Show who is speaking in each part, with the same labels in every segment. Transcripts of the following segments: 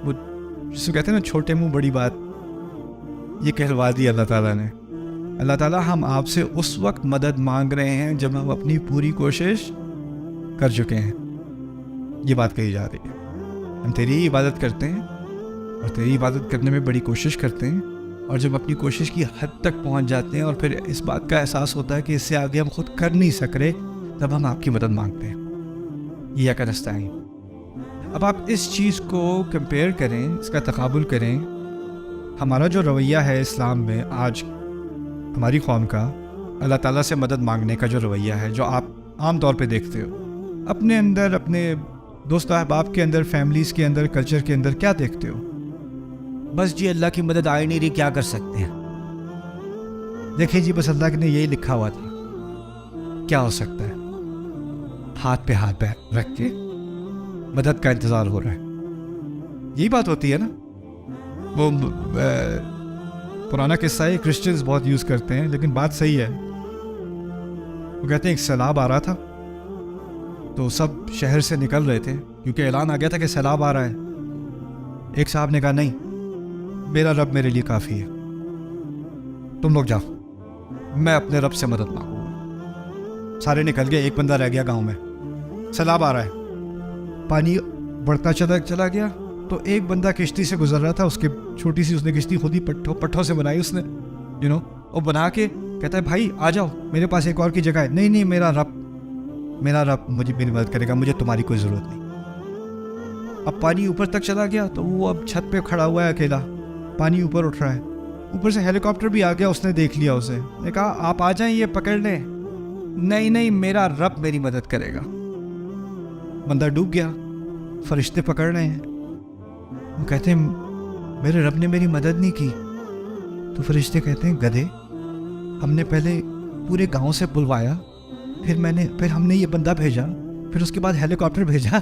Speaker 1: وہ جس کو کہتے ہیں نا چھوٹے منہ بڑی بات، یہ کہلوا دی اللہ تعالیٰ نے. اللہ تعالیٰ ہم آپ سے اس وقت مدد مانگ رہے ہیں جب ہم اپنی پوری کوشش کر چکے ہیں. یہ بات کہی جا رہی ہے. ہم تیری ہی عبادت کرتے ہیں اور تیری عبادت کرنے میں بڑی کوشش کرتے ہیں، اور جب اپنی کوشش کی حد تک پہنچ جاتے ہیں اور پھر اس بات کا احساس ہوتا ہے کہ اس سے آگے ہم خود کر نہیں سک رہے، تب ہم آپ کی مدد مانگتے ہیں. یہ کیا نستعین. اب آپ اس چیز کو کمپیئر کریں، اس کا تقابل کریں. ہمارا جو رویہ ہے اسلام میں آج ہماری قوم کا، اللہ تعالیٰ سے مدد مانگنے کا جو رویہ ہے، جو آپ عام طور پہ دیکھتے ہو اپنے اندر، اپنے دوست احباب کے اندر، فیملیز کے اندر، کلچر کے اندر، کیا دیکھتے ہو؟ بس جی اللہ کی مدد آ ہی نہیں رہی، کیا کر سکتے ہیں. دیکھیں جی بس اللہ نے یہی لکھا ہوا تھا، کیا ہو سکتا ہے؟ ہاتھ پہ ہاتھ رکھ کے مدد کا انتظار ہو رہا ہے. یہی بات ہوتی ہے نا. وہ پرانا قصہ ہے، کرسچنز بہت یوز کرتے ہیں، لیکن بات صحیح ہے. وہ کہتے ہیں ایک سیلاب آ رہا تھا تو سب شہر سے نکل رہے تھے کیونکہ اعلان آ گیا تھا کہ سیلاب آ رہا ہے. ایک صاحب نے کہا نہیں، میرا رب میرے لیے کافی ہے، تم لوگ جاؤ، میں اپنے رب سے مدد مانگوں گا. سارے نکل گئے، ایک بندہ رہ گیا گاؤں میں. سیلاب آ رہا ہے، پانی بڑھتا چلا گیا. تو ایک بندہ کشتی سے گزر رہا تھا، اس کے چھوٹی سی اس نے کشتی خود ہی پٹھوں سے بنائی اس نے، اور بنا کے کہتا ہے بھائی آ جاؤ میرے پاس ایک اور کی جگہ ہے. نہیں میرا رب مجھے میری مدد کرے گا، مجھے تمہاری کوئی ضرورت نہیں. اب پانی اوپر تک چلا گیا تو وہ اب چھت پہ کھڑا ہوا ہے اکیلا، پانی اوپر اٹھ رہا ہے. اوپر سے ہیلی کاپٹر بھی آ گیا، اس نے دیکھ لیا اسے، نے کہا آپ آ جائیں یہ پکڑ لیں. نہیں میرا رب میری مدد کرے گا. بندہ ڈوب گیا، فرشتے پکڑ رہے ہیں. وہ کہتے ہیں میرے رب نے میری مدد نہیں کی. تو فرشتے کہتے ہیں گدھے، ہم نے پہلے پورے گاؤں سے بلوایا، پھر ہم نے یہ بندہ بھیجا، پھر اس کے بعد ہیلی کاپٹر بھیجا.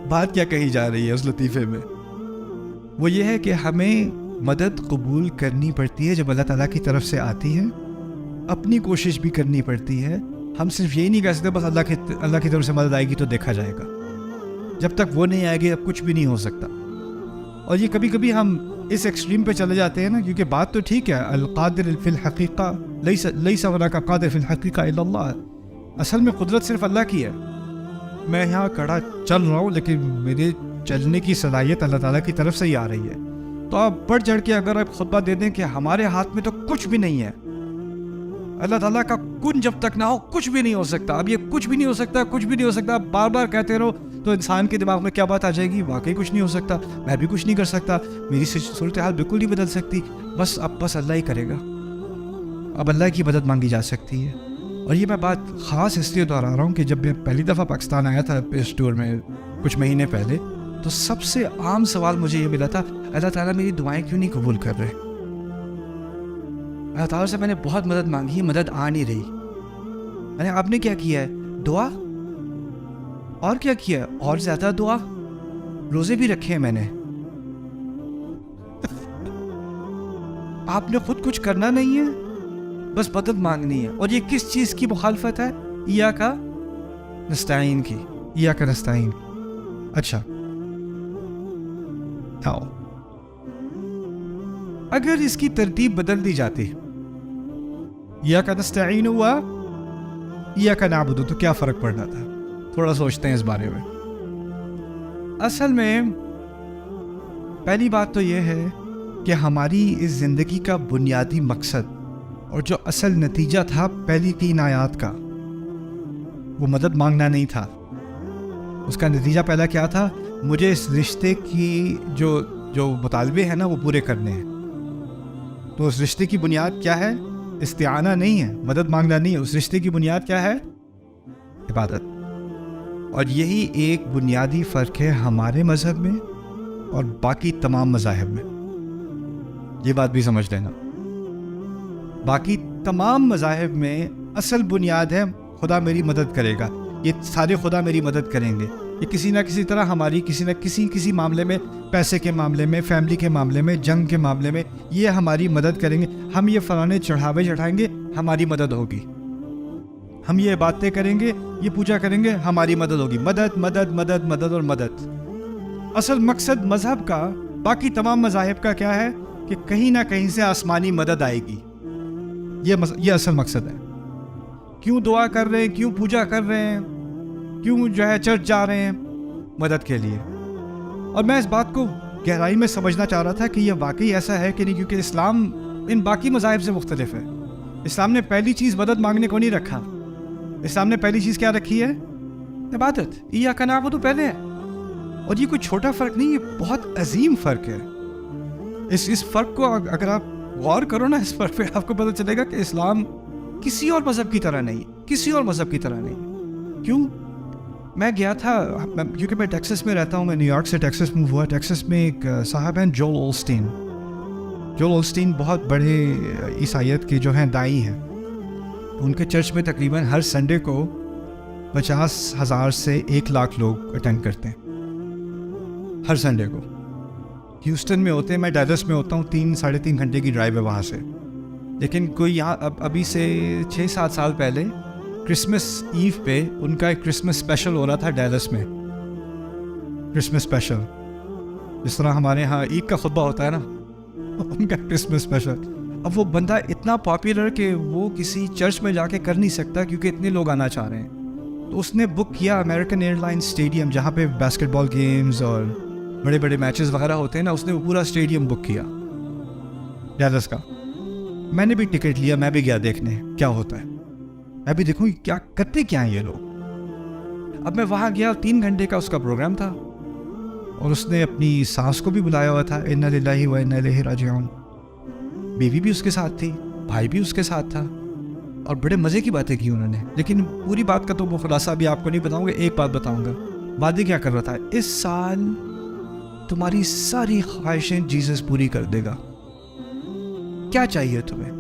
Speaker 1: بات کیا کہی جا رہی ہے اس لطیفے میں؟ وہ یہ ہے کہ ہمیں مدد قبول کرنی پڑتی ہے جب اللہ تعالیٰ کی طرف سے آتی ہے. اپنی کوشش بھی کرنی پڑتی ہے. ہم صرف یہی نہیں کہہ سکتے بس اللہ کی طرف سے مدد آئے گی تو دیکھا جائے گا. جب تک وہ نہیں آئے گی اب کچھ بھی نہیں ہو سکتا. اور یہ کبھی کبھی ہم اس ایکسٹریم پہ چلے جاتے ہیں نا، کیونکہ بات تو ٹھیک ہے، القادر فی الحقیقہ لیس هناک قادر فی الحقیقہ الا اللہ. اصل میں قدرت صرف اللہ کی ہے. میں یہاں کھڑا چل رہا ہوں لیکن میرے چلنے کی صلاحیت اللہ تعالیٰ کی طرف سے ہی آ رہی ہے. تو آپ بڑھ چڑھ کے اگر آپ خطبہ دے دیں کہ ہمارے ہاتھ میں تو کچھ بھی نہیں ہے، اللہ تعالیٰ کا کن جب تک نہ ہو کچھ بھی نہیں ہو سکتا. اب یہ کچھ بھی نہیں ہو سکتا، کچھ بھی نہیں ہو سکتا، آپ بار بار کہتے رہو تو انسان کے دماغ میں کیا بات آ جائے گی؟ واقعی کچھ نہیں ہو سکتا، میں بھی کچھ نہیں کر سکتا، میری صورتحال بالکل نہیں بدل سکتی، بس اللہ ہی کرے گا. اب اللہ کی مدد مانگی جا سکتی ہے. اور یہ میں بات خاص اس لیے دہرا رہا ہوں کہ جب میں پہلی دفعہ پاکستان آیا تھا اس ٹور میں کچھ مہینے پہلے، تو سب سے عام سوال مجھے یہ ملا تھا، اللہ تعالیٰ میری دعائیں کیوں نہیں قبول کر رہے؟ اللہ تعالیٰ سے میں نے بہت مدد مانگی، مدد آ نہیں رہی. میں نے آپ نے کیا کیا ہے؟ دعا. اور کیا کیا ہے؟ اور زیادہ دعا، روزے بھی رکھے ہیں میں نے. آپ نے خود کچھ کرنا نہیں ہے، بس مدد مانگنی ہے. اور یہ کس چیز کی مخالفت ہے؟ ایاک نستعین کی. ایاک نستعین. اچھا آؤ، اگر اس کی ترتیب بدل دی جاتی، ایاک نستعین ہوا ایاک نعبد، تو کیا فرق پڑنا تھا؟ تھوڑا سوچتے ہیں اس بارے میں. اصل میں پہلی بات تو یہ ہے کہ ہماری اس زندگی کا بنیادی مقصد اور جو اصل نتیجہ تھا پہلی 3 آیات کا، وہ مدد مانگنا نہیں تھا. اس کا نتیجہ پہلا کیا تھا؟ مجھے اس رشتے کی جو مطالبے ہیں نا وہ پورے کرنے ہیں. تو اس رشتے کی بنیاد کیا ہے؟ استعانہ نہیں ہے، مدد مانگنا نہیں ہے. اس رشتے کی بنیاد کیا ہے؟ عبادت. اور یہی ایک بنیادی فرق ہے ہمارے مذہب میں اور باقی تمام مذاہب میں. یہ بات بھی سمجھ لینا. باقی تمام مذاہب میں اصل بنیاد ہے خدا میری مدد کرے گا. یہ سارے خدا میری مدد کریں گے. یہ کسی نہ کسی طرح ہماری کسی نہ کسی معاملے میں، پیسے کے معاملے میں، فیملی کے معاملے میں، جنگ کے معاملے میں، یہ ہماری مدد کریں گے. ہم یہ فلانے چڑھاوے چڑھائیں گے، ہماری مدد ہوگی. ہم یہ باتیں کریں گے, یہ پوجا کریں گے, ہماری مدد ہوگی. مدد مدد مدد مدد اور مدد. اصل مقصد مذہب کا, باقی تمام مذاہب کا کیا ہے کہ کہیں نہ کہیں سے آسمانی مدد آئے گی. یہ اصل مقصد ہے. کیوں دعا کر رہے ہیں, کیوں پوجا کر رہے ہیں, کیوں جو ہے چرچ جا رہے ہیں؟ مدد کے لیے. اور میں اس بات کو گہرائی میں سمجھنا چاہ رہا تھا کہ یہ واقعی ایسا ہے کہ نہیں, کیونکہ اسلام ان باقی مذاہب سے مختلف ہے. اسلام نے پہلی چیز مدد مانگنے کو نہیں رکھا. اسلام نے پہلی چیز کیا رکھی ہے؟ عبادت. ایاک نعبد پہلے ہے. اور یہ کوئی چھوٹا فرق نہیں, یہ بہت عظیم فرق ہے. اس فرق کو اگر آپ غور کرو نا, اس فرق پہ آپ کو پتہ چلے گا کہ اسلام کسی اور مذہب کی طرح نہیں, کسی اور مذہب کی طرح نہیں. کیوں؟ میں گیا تھا, کیونکہ میں ٹیکسس میں رہتا ہوں, میں نیو یارک سے ٹیکسس موو ہوا. ٹیکسس میں ایک صاحب ہیں جول اولسٹین. جول اولسٹین بہت بڑے عیسائیت کے جو ہیں دائی ہیں. ان کے چرچ میں تقریباً ہر سنڈے کو 50,000 سے 100,000 لوگ اٹینڈ کرتے ہیں ہر سنڈے کو. ہیوسٹن میں ہوتے ہیں, میں ڈیلس میں ہوتا ہوں, 3-3.5 گھنٹے کی ڈرائیو ہے وہاں سے. لیکن کوئی یہاں ابھی سے 6-7 سال پہلے کرسمس ایو پہ ان کا ایک کرسمس اسپیشل ہو رہا تھا ڈیلس میں. کرسمس اسپیشل جس طرح ہمارے ہاں عید کا خطبہ ہوتا ہے نا, ان کا کرسمس اسپیشل. اب وہ بندہ اتنا پاپولر کہ وہ کسی چرچ میں جا کے کر نہیں سکتا کیونکہ اتنے لوگ آنا چاہ رہے ہیں. تو اس نے بک کیا امریکن ایئر لائن اسٹیڈیم, جہاں پہ باسکٹ بال گیمز اور بڑے بڑے میچز وغیرہ ہوتے ہیں نا. اس نے وہ پورا اسٹیڈیم بک کیا ڈیلس کا. میں نے بھی ٹکٹ لیا, میں بھی گیا دیکھنے کیا ہوتا ہے, میں بھی دیکھوں کیا کرتے کیا ہیں یہ لوگ. اب میں وہاں گیا, 3 گھنٹے کا اس کا پروگرام تھا, اور اس نے اپنی ساس کو بھی بلایا ہوا تھا, انا للہ و انا الیہ راجعون. بیوی بھی اس کے ساتھ تھی, بھائی بھی اس کے ساتھ تھا, اور بڑے مزے کی باتیں کی انہوں نے. لیکن پوری بات کا تو وہ خلاصہ بھی آپ کو نہیں بتاؤں گا, ایک بات بتاؤں گا. وعدے کیا کر رہا تھا, اس سال تمہاری ساری خواہشیں جیزس پوری کر دے گا. کیا چاہیے تمہیں؟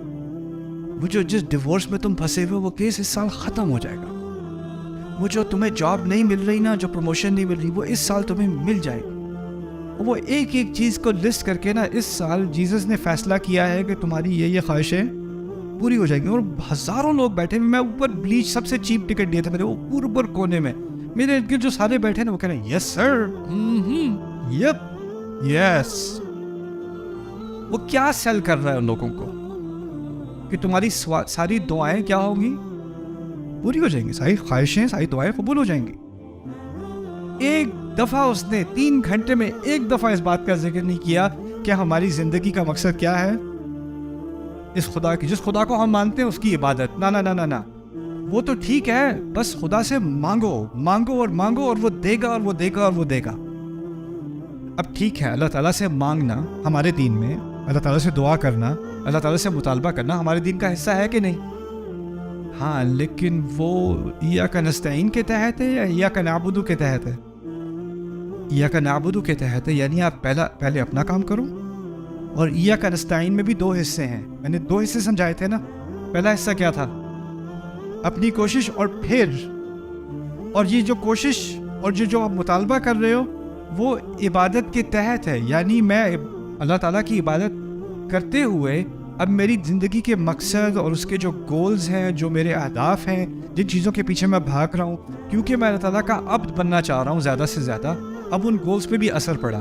Speaker 1: وہ جو جس ڈیورس میں تم پھنسے ہوئے وہ کیس اس سال ختم ہو جائے گا. وہ جو تمہیں جاب نہیں مل رہی نا, جو پروموشن نہیں مل رہی, وہ اس سال تمہیں مل جائے گی. وہ ایک ایک چیز کو لسٹ کر کے نا, اس سال جیزس نے فیصلہ کیا ہے کہ تمہاری یہ خواہشیں پوری ہو جائیں گی. اور ہزاروں لوگ بیٹھے, میں اوپر بلیچ سب سے چیپ ٹکٹ دیا تھا میرے, وہ اوپر کونے میں. میرے ارد گرد جو سارے بیٹھے نا وہ کہہ رہے ہیں یس سر, یپ یس. وہ کیا سیل کر رہا ہے ان لوگوں کو کہ تمہاری ساری دعائیں کیا ہوں گی, پوری ہو جائیں گی, ساری خواہشیں ساری دعائیں قبول ہو جائیں گی. ایک دفعہ اس نے 3 گھنٹے میں ایک دفعہ اس بات کا ذکر نہیں کیا کہ ہماری زندگی کا مقصد کیا ہے, اس خدا کی, جس خدا کو ہم مانتے ہیں اس کی عبادت. نا نا نا نا نا, وہ تو ٹھیک ہے, بس خدا سے مانگو مانگو اور مانگو, اور وہ دے گا اور وہ دے گا اور وہ دے گا. اب ٹھیک ہے, اللہ تعالیٰ سے مانگنا ہمارے دین میں, اللہ تعالیٰ سے دعا کرنا, اللہ تعالیٰ سے مطالبہ کرنا ہمارے دین کا حصہ ہے کہ نہیں؟ ہاں, لیکن وہ ایاک نستعین کے تحت ہے یا ایاک نعبد کے تحت ہے؟ ایاک نعبد کے تحت ہے, یعنی آپ پہلے اپنا کام کرو. اور ایاک نستعین میں بھی 2 حصے ہیں, میں نے 2 حصے سمجھائے تھے نا. پہلا حصہ کیا تھا؟ اپنی کوشش, اور پھر اور یہ جو کوشش اور جو آپ مطالبہ کر رہے ہو وہ عبادت کے تحت ہے. یعنی میں اللہ تعالیٰ کی عبادت کرتے ہوئے اب میری زندگی کے مقصد اور اس کے جو گولز ہیں, جو میرے اہداف ہیں, جن چیزوں کے پیچھے میں بھاگ رہا ہوں, کیونکہ میں اللہ تعالیٰ کا عبد بننا چاہ رہا ہوں زیادہ سے زیادہ, اب ان گولز پہ بھی اثر پڑا.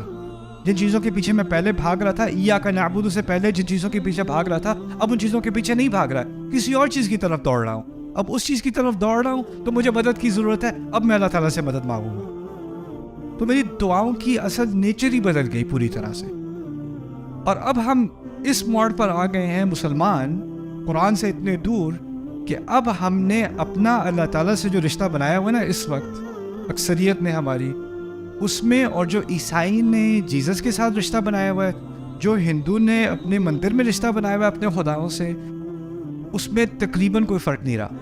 Speaker 1: جن چیزوں کے پیچھے میں پہلے بھاگ رہا تھا, ایاک نعبد سے پہلے جن چیزوں کے پیچھے بھاگ رہا تھا, اب ان چیزوں کے پیچھے نہیں بھاگ رہا, کسی اور چیز کی طرف دوڑ رہا ہوں. اب اس چیز کی طرف دوڑ رہا ہوں تو مجھے مدد کی ضرورت ہے, اب میں اللہ تعالیٰ سے مدد مانگوں گا. تو میری دعاؤں کی اصل نیچر ہی بدل گئی پوری طرح سے. اور اب ہم اس موڑ پر آ گئے ہیں مسلمان قرآن سے اتنے دور کہ اب ہم نے اپنا اللہ تعالیٰ سے جو رشتہ بنایا ہوا ہے نا اس وقت اکثریت نے ہماری, اس میں, اور جو عیسائی نے جیزس کے ساتھ رشتہ بنایا ہوا ہے, جو ہندو نے اپنے مندر میں رشتہ بنایا ہوا ہے اپنے خداؤں سے, اس میں تقریباً کوئی فرق نہیں رہا.